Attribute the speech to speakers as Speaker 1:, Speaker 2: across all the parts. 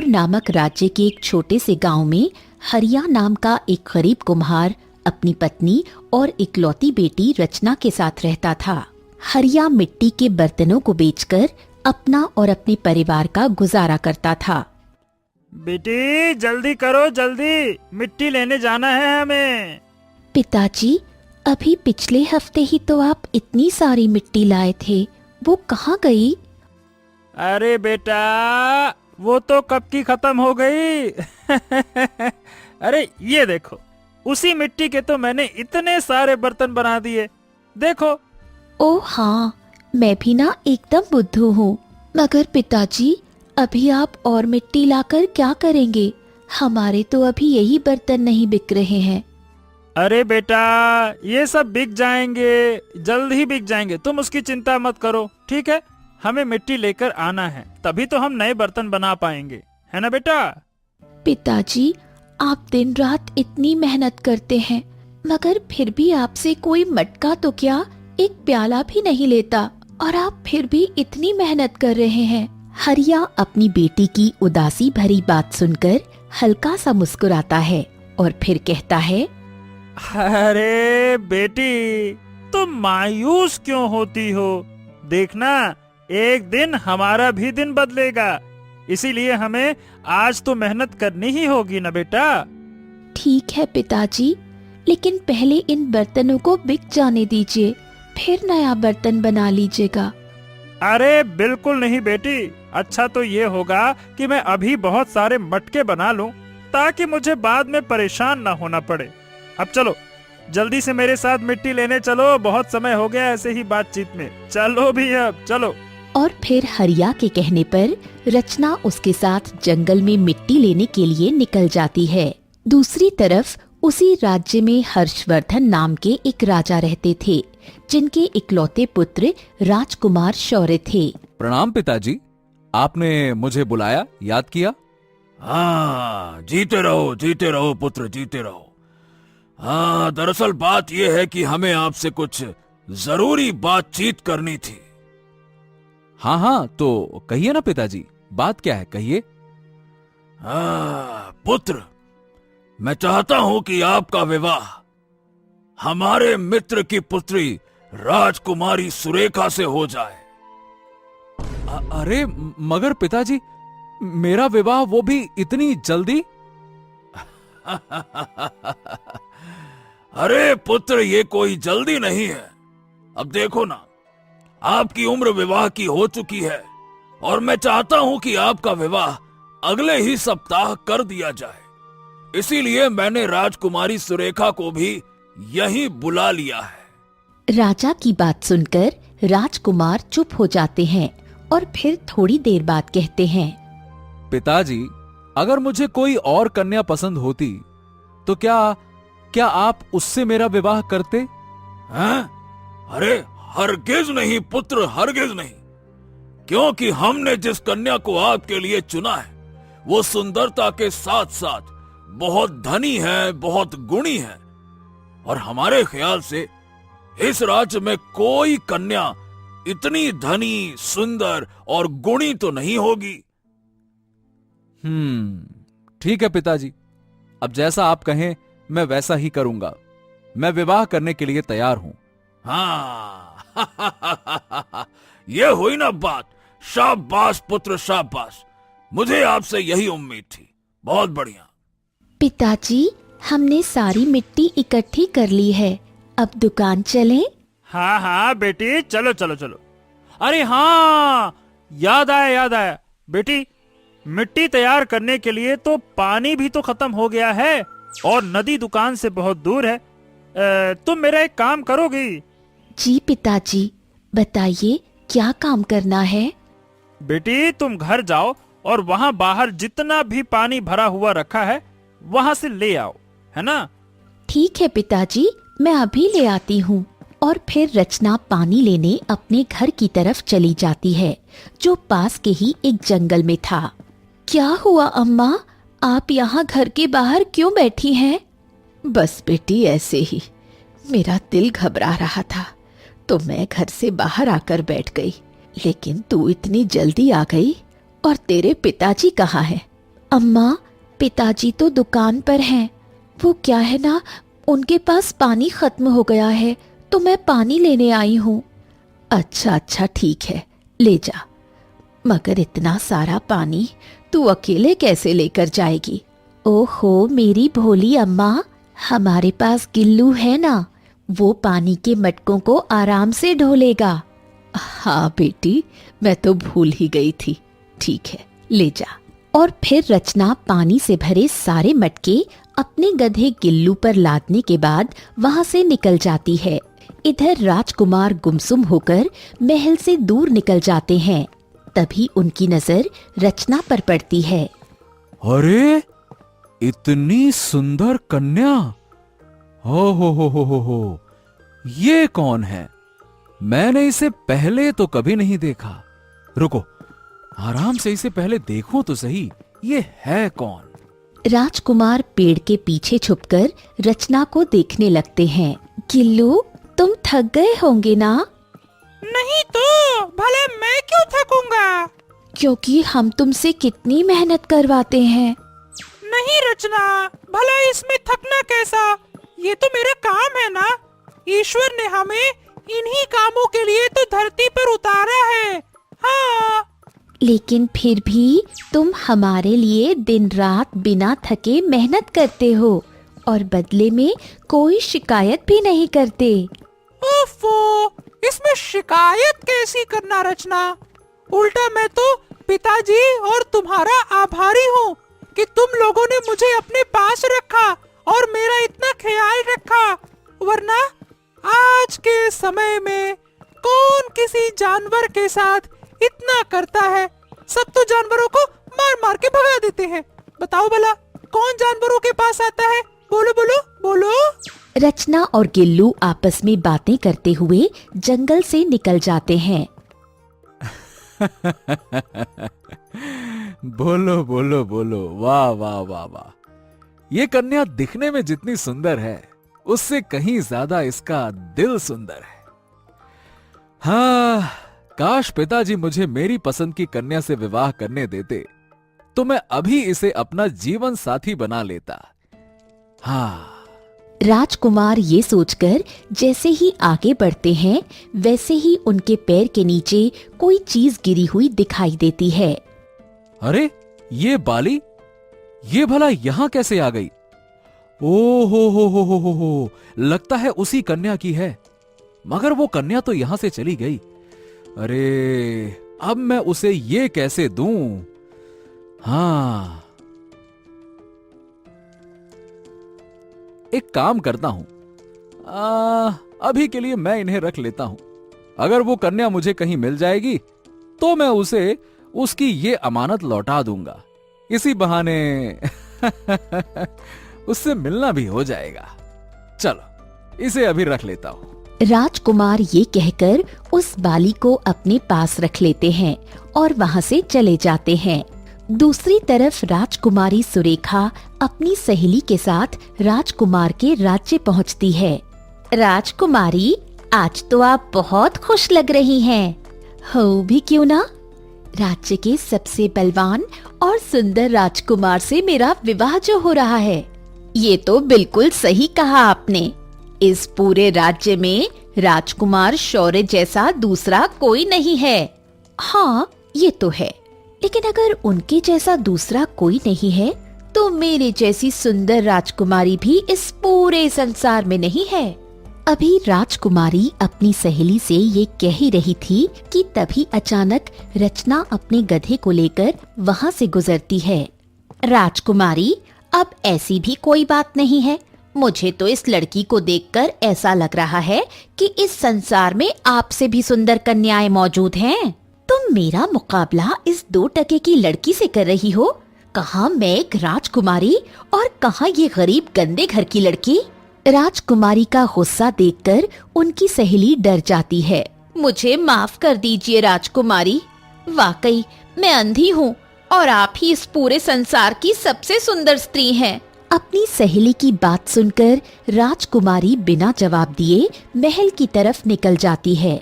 Speaker 1: जयपुर नामक राज्य के एक छोटे से गांव में हरिया नाम का एक गरीब कुम्हार अपनी पत्नी और इकलौती बेटी रचना के साथ रहता था। हरिया मिट्टी के बर्तनों को बेचकर अपना और अपने परिवार का गुजारा करता था।
Speaker 2: बेटी जल्दी करो, जल्दी मिट्टी लेने जाना है हमें।
Speaker 1: पिताजी, अभी पिछले हफ्ते ही तो आप इतनी सारी मिट्टी लाए थे, वो कहाँ गई?
Speaker 2: अरे बेटा, वो तो कब की खत्म हो गई। अरे ये देखो, उसी मिट्टी के तो मैंने इतने सारे बर्तन बना दिए, देखो।
Speaker 1: ओह हाँ, मैं भी ना एकदम बुद्धू हूँ। मगर पिताजी, अभी आप और मिट्टी लाकर क्या करेंगे? हमारे तो अभी यही बर्तन नहीं बिक रहे हैं।
Speaker 2: अरे बेटा, ये सब बिक जाएंगे, जल्द ही बिक जाएंगे, तुम उसकी चिंता मत करो, ठीक है? हमें मिट्टी लेकर आना है, तभी तो हम नए बर्तन बना पाएंगे, है ना बेटा?
Speaker 1: पिताजी, आप दिन रात इतनी मेहनत करते हैं, मगर फिर भी आपसे कोई मटका तो क्या, एक प्याला भी नहीं लेता, और आप फिर भी इतनी मेहनत कर रहे हैं। हरिया अपनी बेटी की उदासी भरी बात सुनकर हल्का सा मुस्कुराता है और फिर कहता है,
Speaker 2: अरे बेटी, तुम मायूस क्यों होती हो? देखना, एक दिन हमारा भी दिन बदलेगा, इसीलिए हमें आज तो मेहनत करनी ही होगी ना बेटा।
Speaker 1: ठीक है पिताजी, लेकिन पहले इन बर्तनों को बिक जाने दीजिए, फिर नया बर्तन बना लीजिएगा।
Speaker 2: अरे बिल्कुल नहीं बेटी, अच्छा तो ये होगा कि मैं अभी बहुत सारे मटके बना लूं, ताकि मुझे बाद में परेशान ना होना पड़े। अब चलो, जल्दी से मेरे साथ मिट्टी लेने चलो, बहुत समय हो गया ऐसे ही बातचीत में। चलो भी, अब चलो।
Speaker 1: और फिर हरिया के कहने पर रचना उसके साथ जंगल में मिट्टी लेने के लिए निकल जाती है। दूसरी तरफ उसी राज्य में हर्षवर्धन नाम के एक राजा रहते थे, जिनके इकलौते पुत्र राजकुमार शौर्य थे।
Speaker 3: प्रणाम पिताजी, आपने मुझे बुलाया, याद किया?
Speaker 4: हाँ, जीते रहो पुत्र, जीते रहो। हाँ, दरअसल बात यह है कि हमें आपसे कुछ जरूरी बातचीत करनी थी।
Speaker 3: हाँ हाँ, तो कहिए ना पिताजी, बात क्या है, कहिए।
Speaker 4: हाँ पुत्र, मैं चाहता हूं कि आपका विवाह हमारे मित्र की पुत्री राजकुमारी सुरेखा से हो जाए।
Speaker 3: अरे मगर पिताजी, मेरा विवाह वो भी इतनी जल्दी?
Speaker 4: अरे पुत्र, ये कोई जल्दी नहीं है। अब देखो ना, आपकी उम्र विवाह की हो चुकी है, और मैं चाहता हूं कि आपका विवाह अगले ही सप्ताह कर दिया जाए। इसीलिए मैंने राजकुमारी सुरेखा को भी यहीं बुला लिया है।
Speaker 1: राजा की बात सुनकर राजकुमार चुप हो जाते हैं और फिर थोड़ी देर बाद कहते हैं,
Speaker 3: पिताजी, अगर मुझे कोई और कन्या पसंद होती तो क्या आप उससे मेरा विवाह करते?
Speaker 4: हैं? अरे हरगिज नहीं पुत्र, हरगिज नहीं, क्योंकि हमने जिस कन्या को आपके लिए चुना है वो सुंदरता के साथ साथ बहुत धनी है, बहुत गुणी है, और हमारे ख्याल से इस राज्य में कोई कन्या इतनी धनी, सुंदर और गुणी तो नहीं होगी।
Speaker 3: ठीक है पिताजी, अब जैसा आप कहें मैं वैसा ही करूंगा। मैं विवाह करने के लिए तैयार हूं।
Speaker 4: हाँ, ये हुई ना बात। शाबाश पुत्र, शाबाश, मुझे आपसे यही उम्मीद थी। बहुत बढ़िया।
Speaker 1: पिताजी, हमने सारी मिट्टी इकट्ठी कर ली है, अब दुकान चलें?
Speaker 2: हाँ हाँ बेटी, चलो चलो चलो। अरे हाँ, याद आया बेटी, मिट्टी तैयार करने के लिए तो पानी भी तो खत्म हो गया है, और नदी दुकान से बहुत दूर है। तुम मेरा एक काम करोगी?
Speaker 1: जी पिताजी, बताइए क्या काम करना है?
Speaker 2: बेटी, तुम घर जाओ और वहाँ बाहर जितना भी पानी भरा हुआ रखा है वहाँ से ले आओ, है ना?
Speaker 1: ठीक है पिताजी, मैं अभी ले आती हूँ। और फिर रचना पानी लेने अपने घर की तरफ चली जाती है, जो पास के ही एक जंगल में था। क्या हुआ अम्मा, आप यहाँ घर के बाहर क्यों बैठी हैं? बस बेटी, ऐसे ही मेरा दिल घबरा रहा था तो मैं घर से बाहर आकर बैठ गई, लेकिन तू इतनी जल्दी आ गई, और तेरे पिताजी कहाँ हैं? अम्मा, पिताजी तो दुकान पर हैं। वो क्या है ना, उनके पास पानी खत्म हो गया है तो मैं पानी लेने आई हूँ। अच्छा अच्छा ठीक है, ले जा। मगर इतना सारा पानी तू अकेले कैसे लेकर जाएगी? ओहो मेरी भोली अम्मा, हमारे पास गिल्लू है ना, वो पानी के मटकों को आराम से ढोलेगा। हाँ बेटी, मैं तो भूल ही गई थी। ठीक है, ले जा। और फिर रचना पानी से भरे सारे मटके अपने गधे गिल्लू पर लादने के बाद वहां से निकल जाती है। इधर राजकुमार गुमसुम होकर महल से दूर निकल जाते हैं। तभी उनकी नजर रचना पर पड़ती है।
Speaker 3: अरे, इतनी सुंदर कन्या! हो, ये कौन है? मैंने इसे पहले तो कभी नहीं देखा। रुको, आराम से इसे पहले देखूं तो सही, ये है कौन?
Speaker 1: राजकुमार पेड़ के पीछे छुपकर रचना को देखने लगते हैं। गिल्लू, तुम थक गए होंगे ना?
Speaker 2: नहीं तो भले मैं क्यों थकूंगा?
Speaker 1: क्योंकि हम तुमसे कितनी मेहनत करवाते हैं।
Speaker 2: नहीं रचना, भला इसमें थकना कैसा? ये तो मेरा काम है ना। ईश्वर ने हमें इन्हीं कामों के लिए तो धरती पर उतारा है। हाँ।
Speaker 1: लेकिन फिर भी तुम हमारे लिए दिन रात बिना थके मेहनत करते हो और बदले में कोई शिकायत भी नहीं करते।
Speaker 2: ओफो, इसमें शिकायत कैसी करना रचना? उल्टा मैं तो पिताजी और तुम्हारा आभारी हूँ कि तुम लोगों ने मुझे अपने पास रखा और मेरा इतना ख्याल रखा। वरना आज के समय में कौन किसी जानवर के साथ इतना करता है? सब तो जानवरों को मार मार के भगा देते हैं। बताओ भला कौन जानवरों के पास आता है? बोलो बोलो बोलो।
Speaker 1: रचना और गिल्लू आपस में बातें करते हुए जंगल से निकल जाते हैं।
Speaker 3: बोलो बोलो बोलो, वाह वाह वाह वाह! ये कन्या दिखने में जितनी सुंदर है, उससे कहीं ज्यादा इसका दिल सुंदर है। हाँ, काश पिताजी मुझे मेरी पसंद की कन्या से विवाह करने देते तो मैं अभी इसे अपना जीवन साथी बना लेता। हाँ।
Speaker 1: राजकुमार ये सोचकर जैसे ही आगे बढ़ते हैं वैसे ही उनके पैर के नीचे कोई चीज गिरी हुई दिखाई देती है।
Speaker 3: अरे, ये बाली, ये भला यहां कैसे आ गई? ओ हो, लगता है उसी कन्या की है। मगर वो कन्या तो यहां से चली गई। अरे, अब मैं उसे ये कैसे दूं? हाँ, एक काम करता हूं, अभी के लिए मैं इन्हें रख लेता हूं। अगर वो कन्या मुझे कहीं मिल जाएगी तो मैं उसे उसकी ये अमानत लौटा दूंगा। इसी बहाने उससे मिलना भी हो जाएगा। चलो, इसे अभी रख लेता हूं।
Speaker 1: राजकुमार ये कहकर उस बाली को अपने पास रख लेते हैं और वहां से चले जाते हैं। दूसरी तरफ राजकुमारी सुरेखा अपनी सहेली के साथ राजकुमार के राज्य पहुंचती है। राजकुमारी, आज तो आप बहुत खुश लग रही हैं। हो भी क्यों ना? राज्य के सबसे बलवान और सुंदर राजकुमार से मेरा विवाह जो हो रहा है, ये तो बिल्कुल सही कहा आपने। इस पूरे राज्य में राजकुमार शौर्य जैसा दूसरा कोई नहीं है। हाँ, ये तो है, लेकिन अगर उनके जैसा दूसरा कोई नहीं है तो मेरे जैसी सुंदर राजकुमारी भी इस पूरे संसार में नहीं है। अभी राजकुमारी अपनी सहेली से ये कह ही रही थी कि तभी अचानक रचना अपने गधे को लेकर वहाँ से गुजरती है। राजकुमारी, अब ऐसी भी कोई बात नहीं है। मुझे तो इस लड़की को देखकर ऐसा लग रहा है कि इस संसार में आपसे भी सुंदर कन्याएं मौजूद हैं। तुम मेरा मुकाबला इस 2 टके की लड़की से कर रही हो? कहाँ मैं एक राजकुमारी और कहाँ ये गरीब गंदे घर की लड़की? राजकुमारी का गुस्सा देखकर उनकी सहेली डर जाती है। मुझे माफ कर दीजिए राजकुमारी, वाकई मैं अंधी हूँ और आप ही इस पूरे संसार की सबसे सुंदर स्त्री हैं। अपनी सहेली की बात सुनकर राजकुमारी बिना जवाब दिए महल की तरफ निकल जाती है।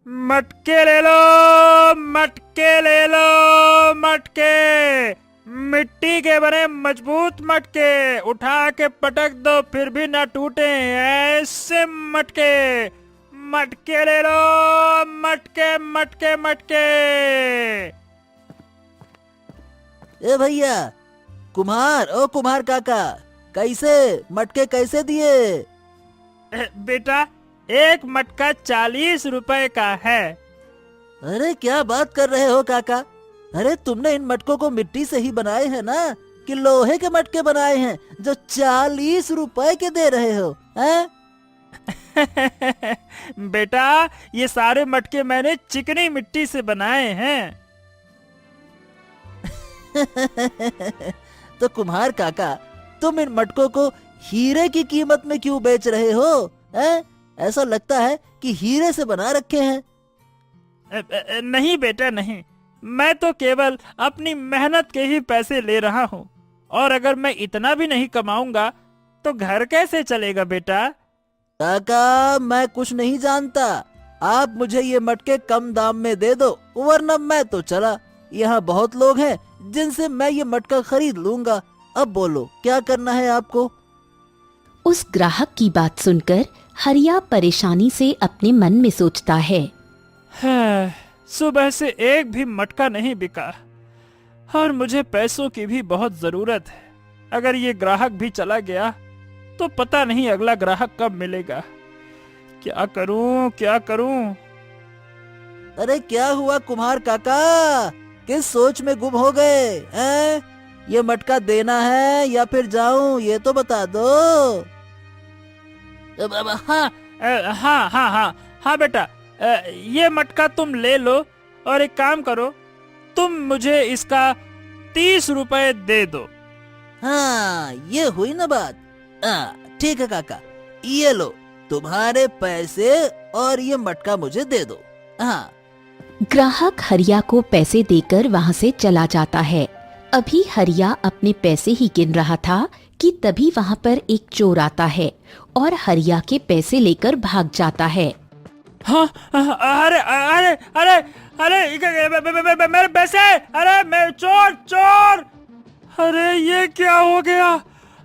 Speaker 2: मटके ले लो, मटके ले लो, मटके। मिट्टी के बने मजबूत मटके उठा के पटक दो फिर भी ना टूटे, ऐसे मटके। मटके ले लो, मटके मटके मटके।
Speaker 5: ए भैया, ओ कुम्हार काका, कैसे मटके कैसे दिए?
Speaker 2: बेटा, एक मटका 40 रुपए का है।
Speaker 5: अरे क्या बात कर रहे हो काका? अरे तुमने इन मटकों को मिट्टी से ही बनाए हैं ना, कि लोहे के मटके बनाए हैं जो 40 रुपए के दे रहे हो? हैं?
Speaker 2: बेटा, ये सारे मटके मैंने चिकनी मिट्टी से बनाए हैं।
Speaker 5: तो कुम्हार काका, तुम इन मटकों को हीरे की कीमत में क्यों बेच रहे हो? हैं? ऐसा लगता है कि हीरे से बना रखे हैं।
Speaker 2: नहीं बेटा नहीं, मैं तो केवल अपनी मेहनत के ही पैसे ले रहा हूँ, और अगर मैं इतना भी नहीं कमाऊंगा तो घर कैसे चलेगा बेटा?
Speaker 5: काका, मैं कुछ नहीं जानता, आप मुझे ये मटके कम दाम में दे दो, वरना मैं तो चला। यहाँ बहुत लोग हैं जिनसे मैं ये मटका खरीद लूंगा। अब बोलो, क्या करना है आपको?
Speaker 1: उस ग्राहक की बात सुनकर हरिया परेशानी से अपने मन में सोचता है।
Speaker 2: सुबह से एक भी मटका नहीं बिका और मुझे पैसों की भी बहुत जरूरत है। अगर ये ग्राहक भी चला गया तो पता नहीं अगला ग्राहक कब मिलेगा। क्या करूं क्या करूं?
Speaker 5: अरे क्या हुआ कुम्हार काका, किस सोच में गुम हो गए हैं? ये मटका देना है या फिर जाऊं, ये तो बता दो।
Speaker 2: हाँ हाँ हाँ हाँ हाँ बेटा, ये मटका तुम ले लो और एक काम करो, तुम मुझे इसका 30 रुपए दे दो।
Speaker 5: हाँ, ये हुई ना बात। ठीक है काका, ये लो तुम्हारे पैसे और ये मटका मुझे दे दो। हाँ।
Speaker 1: ग्राहक हरिया को पैसे देकर वहाँ से चला जाता है। अभी हरिया अपने पैसे ही गिन रहा था कि तभी वहाँ पर एक चोर आता है और हरिया के पैसे लेकर भाग जाता है।
Speaker 2: हाँ, अरे अरे अरे अरे मेरे पैसे! अरे मैं चोर चोर! अरे ये क्या हो गया?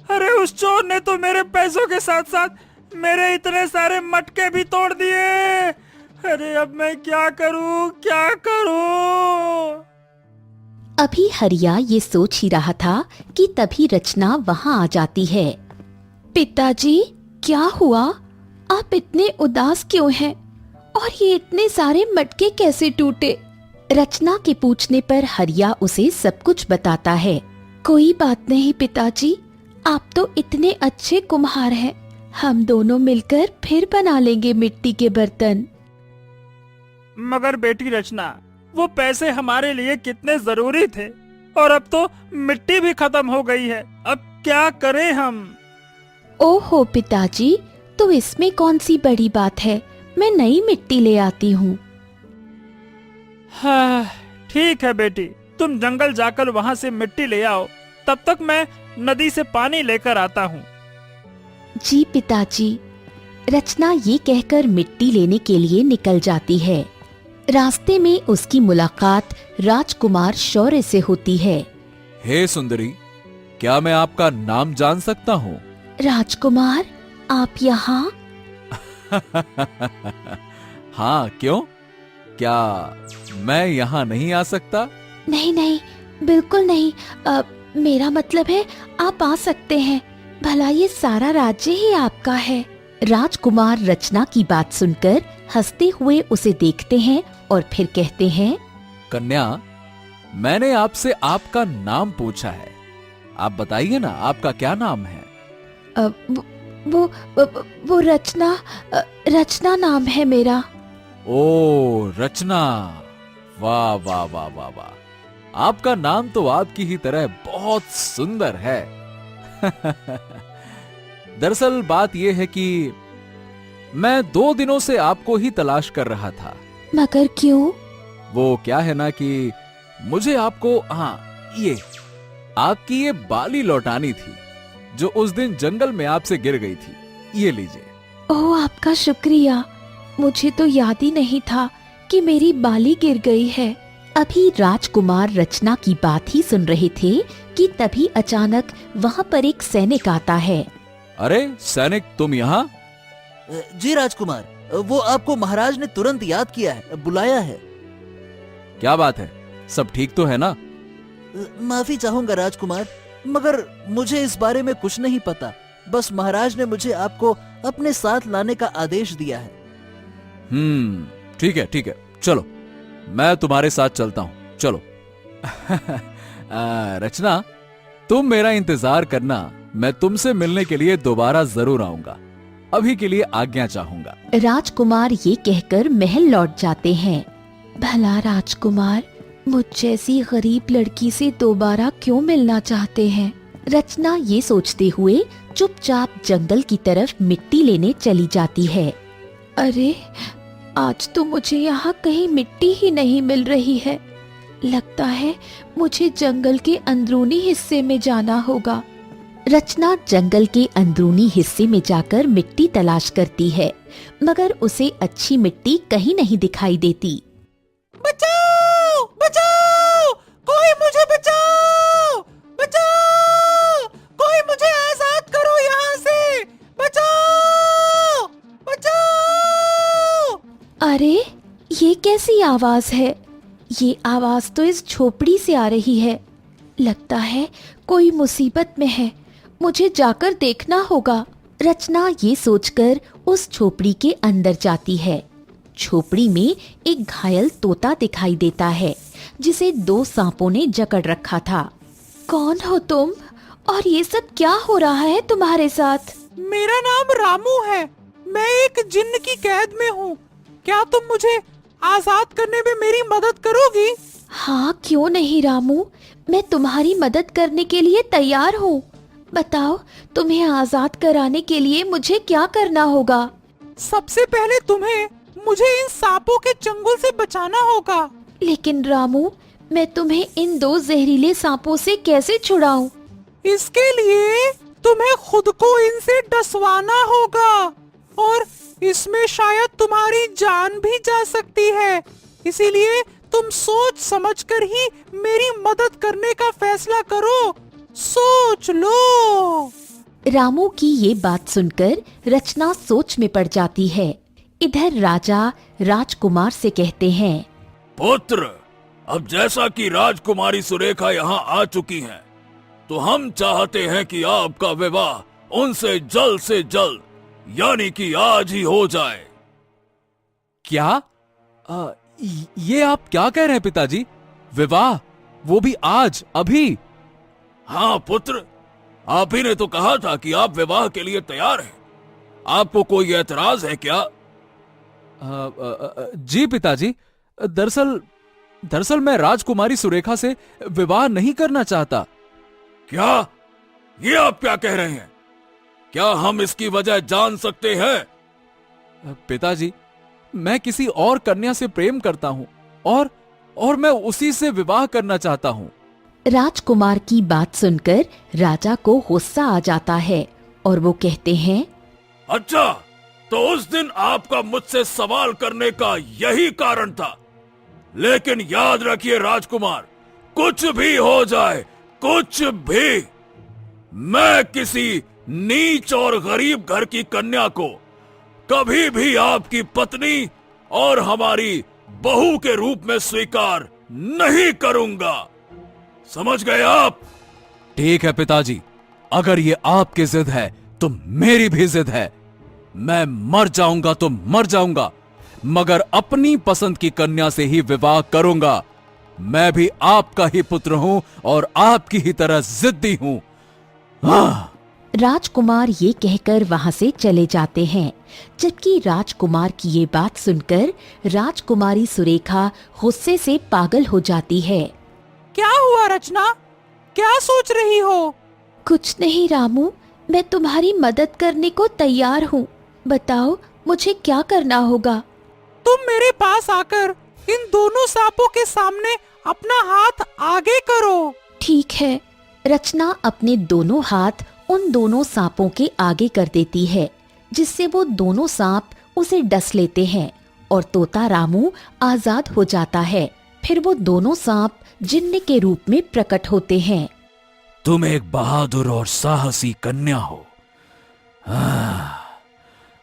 Speaker 2: अरे उस चोर ने तो मेरे पैसों के साथ साथ मेरे इतने सारे मटके भी तोड़ दिए। अरे अब मैं क्या करूं क्या करूं?
Speaker 1: अभी हरिया ये सोच ही रहा था कि तभी रचना वहाँ आ जाती है। पिताजी, क्या हुआ? आप इतने उदास क्यों हैं? और ये इतने सारे मटके कैसे टूटे? रचना के पूछने पर हरिया उसे सब कुछ बताता है। कोई बात नहीं पिताजी, आप तो इतने अच्छे कुम्हार हैं, हम दोनों मिलकर फिर बना लेंगे मिट्टी के बर्तन।
Speaker 2: मगर बेटी रचना, वो पैसे हमारे लिए कितने जरूरी थे, और अब तो मिट्टी भी खत्म हो गई है। अब क्या करें हम?
Speaker 1: ओहो पिताजी, तो इसमें कौन सी बड़ी बात है, मैं नई मिट्टी ले आती हूँ।
Speaker 2: हाँ, ठीक है बेटी, तुम जंगल जाकर वहाँ से मिट्टी ले आओ, तब तक मैं नदी से पानी लेकर आता हूँ।
Speaker 1: जी पिताजी। रचना ये कहकर मिट्टी लेने के लिए निकल जाती है। रास्ते में उसकी मुलाकात राजकुमार शौर्य से होती है।
Speaker 3: हे सुंदरी, क्या मैं आपका नाम जान सकता हूँ?
Speaker 1: राजकुमार, आप यहाँ?
Speaker 3: हाँ, क्यों? क्या मैं यहाँ नहीं आ सकता?
Speaker 1: नहीं नहीं, बिल्कुल नहीं। मेरा मतलब है आप आ सकते हैं, भला ये सारा राज्य ही आपका है। राजकुमार रचना की बात सुनकर हंसते हुए उसे देखते हैं और फिर कहते हैं,
Speaker 3: कन्या, मैंने आपसे आपका नाम पूछा है, आप बताइए ना, आपका क्या नाम है?
Speaker 1: वो रचना नाम है मेरा।
Speaker 3: ओ रचना, वाह वाह वाह वाह वाह, आपका नाम तो आपकी ही तरह बहुत सुंदर है। दरअसल बात यह है कि मैं 2 दिनों से आपको ही तलाश कर रहा था।
Speaker 1: मगर क्यों?
Speaker 3: वो क्या है ना कि मुझे आपको, ये आपकी ये बाली लौटानी थी जो उस दिन जंगल में आपसे गिर गई थी। ये लीजिए।
Speaker 1: ओह, आपका शुक्रिया। मुझे तो याद ही नहीं था कि मेरी बाली गिर गई है। अभी राजकुमार रचना की बात ही सुन रहे थे कि तभी अचानक वहाँ पर एक सैनिक आता है।
Speaker 3: अरे सैनिक, तुम यहाँ?
Speaker 5: जी राजकुमार, वो आपको महाराज ने तुरंत याद किया है, बुलाया है।
Speaker 3: क्या बात है, सब ठीक तो है ना?
Speaker 5: माफी चाहूंगा राजकुमार, मगर मुझे इस बारे में कुछ नहीं पता। बस महाराज ने मुझे आपको अपने साथ लाने का आदेश दिया है।
Speaker 3: ठीक है, चलो मैं तुम्हारे साथ चलता हूँ, चलो। रचना, तुम मेरा इंतजार करना, मैं तुमसे मिलने के लिए दोबारा जरूर आऊंगा। अभी के लिए आज्ञा चाहूंगा।
Speaker 1: राजकुमार ये कहकर महल लौट जाते हैं। भला राजकुमार मुझ जैसी गरीब लड़की से दोबारा क्यों मिलना चाहते हैं? रचना ये सोचते हुए चुपचाप जंगल की तरफ मिट्टी लेने चली जाती है। अरे आज तो मुझे यहाँ कहीं मिट्टी ही नहीं मिल रही है। लगता है मुझे जंगल के अंदरूनी हिस्से में जाना होगा। रचना जंगल के अंदरूनी हिस्से में जाकर मिट्टी तलाश करती है, मगर उसे अच्छी मिट्टी कहीं नहीं दिखाई देती।
Speaker 5: बचाओ! बचाओ! कोई मुझे बचाओ! बचाओ! कोई मुझे आजाद करो यहाँ से! बचाओ! बचाओ!
Speaker 1: अरे ये कैसी आवाज है? ये आवाज तो इस झोपड़ी से आ रही है। लगता है कोई मुसीबत में है, मुझे जाकर देखना होगा। रचना ये सोचकर उस झोपड़ी के अंदर जाती है। झोपड़ी में एक घायल तोता दिखाई देता है, जिसे 2 सांपों ने जकड़ रखा था। कौन हो तुम और ये सब क्या हो रहा है तुम्हारे साथ?
Speaker 6: मेरा नाम रामू है। मैं एक जिन्न की कैद में हूँ। क्या तुम मुझे आजाद करने में मेरी मदद करोगी?
Speaker 1: हाँ, क्यों नहीं रामू, मैं तुम्हारी मदद करने के लिए तैयार हूँ। बताओ, तुम्हें आजाद कराने के लिए मुझे क्या करना होगा?
Speaker 6: सबसे पहले तुम्हें मुझे इन सांपों के चंगुल से बचाना होगा।
Speaker 1: लेकिन रामू, मैं तुम्हें इन 2 जहरीले सांपों से कैसे छुड़ाऊं?
Speaker 6: इसके लिए तुम्हें खुद को इनसे डसवाना होगा और इसमें शायद तुम्हारी जान भी जा सकती है। इसीलिए तुम सोच समझकर ही मेरी मदद करने का फैसला करो। सोच लो।
Speaker 1: रामू की ये बात सुनकर रचना सोच में पड़ जाती है। इधर राजा राजकुमार से कहते हैं,
Speaker 4: पुत्र, अब जैसा कि राजकुमारी सुरेखा यहाँ आ चुकी हैं, तो हम चाहते हैं कि आपका विवाह उनसे जल्द से जल्द, यानी कि आज ही हो जाए।
Speaker 3: क्या? ये आप क्या कह रहे हैं पिताजी? विवाह, वो भी आज, अभी?
Speaker 4: हाँ पुत्र, आप ही ने तो कहा था कि आप विवाह के लिए तैयार हैं। आपको कोई एतराज है क्या?
Speaker 3: जी पिताजी, दरअसल मैं राजकुमारी सुरेखा से विवाह नहीं करना चाहता।
Speaker 4: क्या? ये आप क्या कह रहे हैं? क्या हम इसकी वजह जान सकते हैं?
Speaker 3: पिताजी, मैं किसी और कन्या से प्रेम करता हूँ और मैं उसी से विवाह करना चाहता हूँ।
Speaker 1: राजकुमार की बात सुनकर राजा को गुस्सा आ जाता है और वो कहते हैं,
Speaker 4: अच्छा, तो उस दिन आपका मुझसे सवाल करने का यही कारण था। लेकिन याद रखिए राजकुमार, कुछ भी हो जाए, कुछ भी, मैं किसी नीच और गरीब घर की कन्या को कभी भी आपकी पत्नी और हमारी बहू के रूप में स्वीकार नहीं करूंगा। समझ गए आप?
Speaker 3: ठीक है पिताजी, अगर ये आपकी जिद है तो मेरी भी जिद है। मैं मर जाऊंगा तो मर जाऊंगा, मगर अपनी पसंद की कन्या से ही विवाह करूंगा। मैं भी आपका ही पुत्र हूं और आपकी ही तरह जिद्दी हूं।
Speaker 1: राजकुमार ये कहकर वहां से चले जाते हैं। जबकि राजकुमार की ये बात सुनकर राजकुमारी सुरेखा गुस्से से पागल हो जाती है।
Speaker 6: क्या हुआ रचना? क्या सोच रही हो?
Speaker 1: कुछ नहीं रामू, मैं तुम्हारी मदद करने को तैयार हूँ। बताओ, मुझे क्या करना होगा?
Speaker 6: तुम मेरे पास आकर इन दोनों सांपों के सामने अपना हाथ आगे करो।
Speaker 1: ठीक है। रचना अपने दोनों हाथ उन दोनों सांपों के आगे कर देती है, जिससे वो दोनों सांप उसे डस लेते हैं और तोता रामू आजाद हो जाता है फिर वो दोनों सांप जिन्न के रूप में प्रकट होते हैं।
Speaker 4: तुम एक बहादुर और साहसी कन्या हो।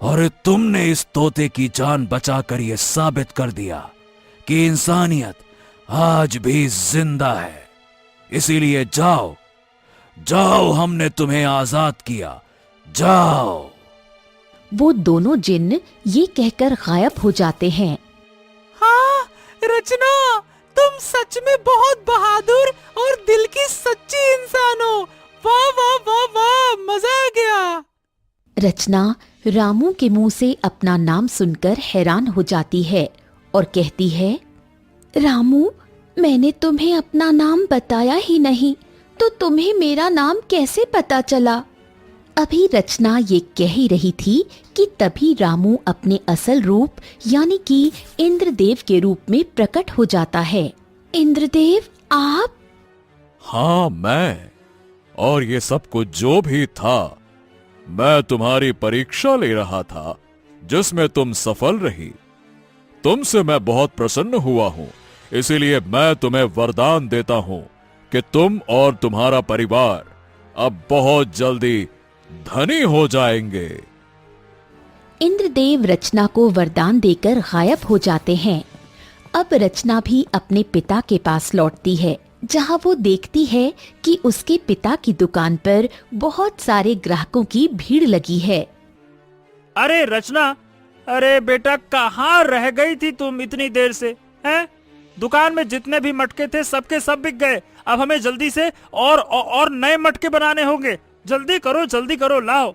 Speaker 4: और तुमने इस तोते की जान बचाकर यह साबित कर दिया कि इंसानियत आज भी जिंदा है। इसीलिए जाओ जाओ, हमने तुम्हें आजाद किया, जाओ।
Speaker 1: वो दोनों जिन्न ये कहकर गायब हो जाते हैं।
Speaker 6: हाँ रचना, तुम सच में बहुत बहादुर और दिल की सच्ची इंसान हो। वाह वाह वाह वाह, मजा आ गया।
Speaker 1: रचना रामू के मुंह से अपना नाम सुनकर हैरान हो जाती है और कहती है, रामू, मैंने तुम्हें अपना नाम बताया ही नहीं, तो तुम्हें मेरा नाम कैसे पता चला? अभी रचना ये कह ही रही थी कि तभी रामू अपने असल रूप यानी कि इंद्रदेव के रूप में प्रकट हो जाता है। इंद्रदेव, आप?
Speaker 4: हाँ, मैं। और ये सब कुछ जो भी था, मैं तुम्हारी परीक्षा ले रहा था, जिसमें तुम सफल रही। तुमसे मैं बहुत प्रसन्न हुआ हूं, इसीलिए मैं तुम्हें वरदान देता हूं कि तुम और तुम्हारा परिवार अब बहुत जल्दी धनी हो जाएंगे।
Speaker 1: इंद्रदेव रचना को वरदान देकर गायब हो जाते हैं। अब रचना भी अपने पिता के पास लौटती है, जहां वो देखती है कि उसके पिता की दुकान पर बहुत सारे ग्राहकों की भीड़ लगी है।
Speaker 2: अरे रचना, अरे बेटा, कहाँ रह गई थी तुम इतनी देर से? हैं? दुकान में जितने भी मटके थे सबके सब बिक गए। अब हमें जल्दी से और नए मटके बनाने होंगे। जल्दी करो, लाओ।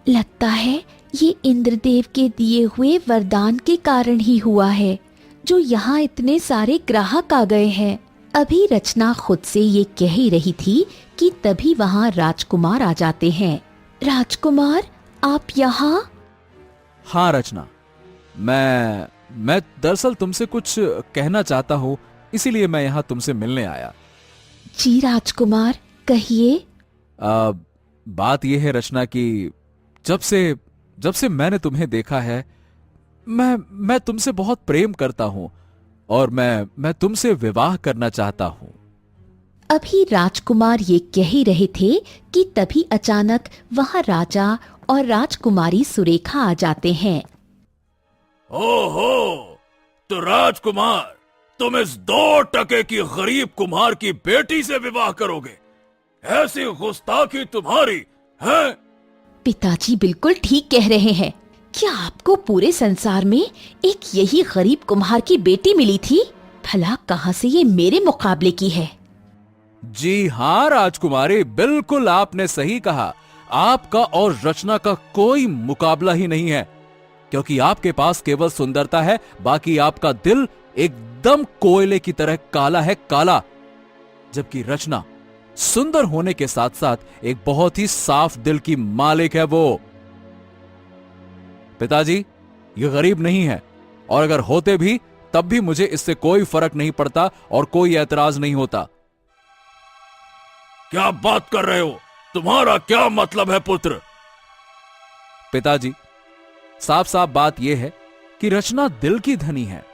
Speaker 1: लगता है ये इंद्रदेव के दिए हुए वरदान के कारण ही हुआ है, जो यहाँ इतने सारे ग्राहक आ गए हैं। अभी रचना खुद से ये कह ही रही थी कि तभी वहाँ राजकुमार आ जाते हैं। राजकुमार, आप यहाँ?
Speaker 3: हाँ रचना, मैं दरअसल तुमसे कुछ कहना चाहता हूँ, इसीलिए मैं यहाँ तुमसे मिलने आया।
Speaker 1: जी राजकुमार, कहिए।
Speaker 3: बात यह है रचना कि जब से मैंने तुम्हें देखा है, मैं तुमसे बहुत प्रेम करता हूँ और मैं तुमसे विवाह करना चाहता हूँ।
Speaker 1: अभी राजकुमार ये कह ही रहे थे कि तभी अचानक वहाँ राजा और राजकुमारी सुरेखा आ जाते हैं।
Speaker 4: ओहो, तो राजकुमार, तुम इस 2 टके की गरीब कुम्हार की बेटी से विवाह करोगे? ऐसी गुस्ताखी तुम्हारी है?
Speaker 1: पिताजी बिल्कुल ठीक कह रहे हैं। क्या आपको पूरे संसार में एक यही गरीब कुम्हार की बेटी मिली थी? भला कहाँ से ये मेरे मुकाबले की है?
Speaker 3: जी हाँ राजकुमारी, बिल्कुल आपने सही कहा। आपका और रचना का कोई मुकाबला ही नहीं है, क्योंकि आपके पास केवल सुंदरता है, बाकी आपका दिल एकदम कोयले की तरह काला है, काला। जबकि रचना सुंदर होने के साथ साथ एक बहुत ही साफ दिल की मालिक है वो। पिताजी, ये गरीब नहीं है, और अगर होते भी तब भी मुझे इससे कोई फर्क नहीं पड़ता और कोई ऐतराज नहीं होता।
Speaker 4: क्या बात कर रहे हो? तुम्हारा क्या मतलब है पुत्र?
Speaker 3: पिताजी, साफ साफ बात यह है कि रचना दिल की धनी है,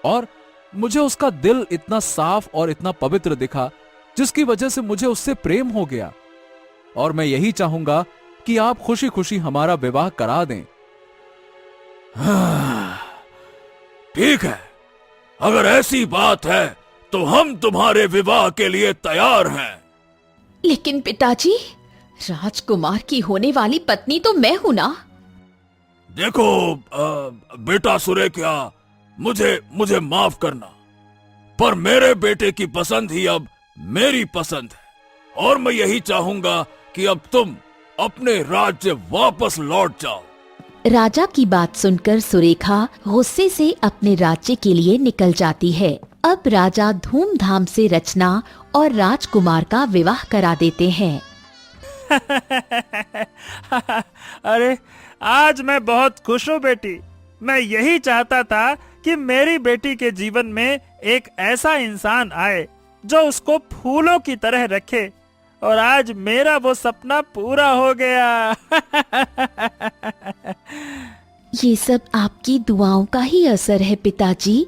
Speaker 3: और मुझे उसका दिल इतना साफ और इतना पवित्र दिखा, जिसकी वजह से मुझे उससे प्रेम हो गया। और मैं यही चाहूंगा कि आप खुशी खुशी हमारा विवाह करा दें।
Speaker 4: ठीक है, अगर ऐसी बात है तो हम तुम्हारे विवाह के लिए तैयार हैं।
Speaker 1: लेकिन पिताजी, राजकुमार की होने वाली पत्नी तो मैं हूं ना।
Speaker 4: देखो बेटा सुरेखा, मुझे माफ करना, पर मेरे बेटे की पसंद ही अब मेरी पसंद है, और मैं यही चाहूंगा कि अब तुम अपने राज्य वापस लौट जाओ।
Speaker 1: राजा की बात सुनकर सुरेखा गुस्से से अपने राज्य के लिए निकल जाती है। अब राजा धूमधाम से रचना और राजकुमार का विवाह करा देते हैं।
Speaker 2: अरे आज मैं बहुत खुश हूँ बेटी। मैं यही चाहता था कि मेरी बेटी के जीवन में एक ऐसा इंसान आए जो उसको फूलों की तरह रखे, और आज मेरा वो सपना पूरा हो गया।
Speaker 1: ये सब आपकी दुआओं का ही असर है पिताजी।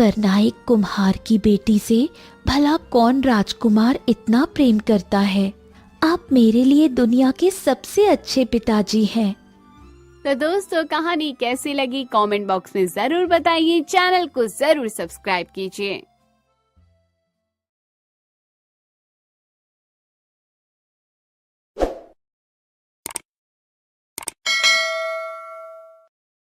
Speaker 1: वरना एक कुम्हार की बेटी से भला कौन राजकुमार इतना प्रेम करता है। आप मेरे लिए दुनिया के सबसे अच्छे पिताजी हैं।
Speaker 7: तो दोस्तों, कहानी कैसी लगी कमेंट बॉक्स में जरूर बताइए। चैनल को जरूर सब्सक्राइब कीजिए।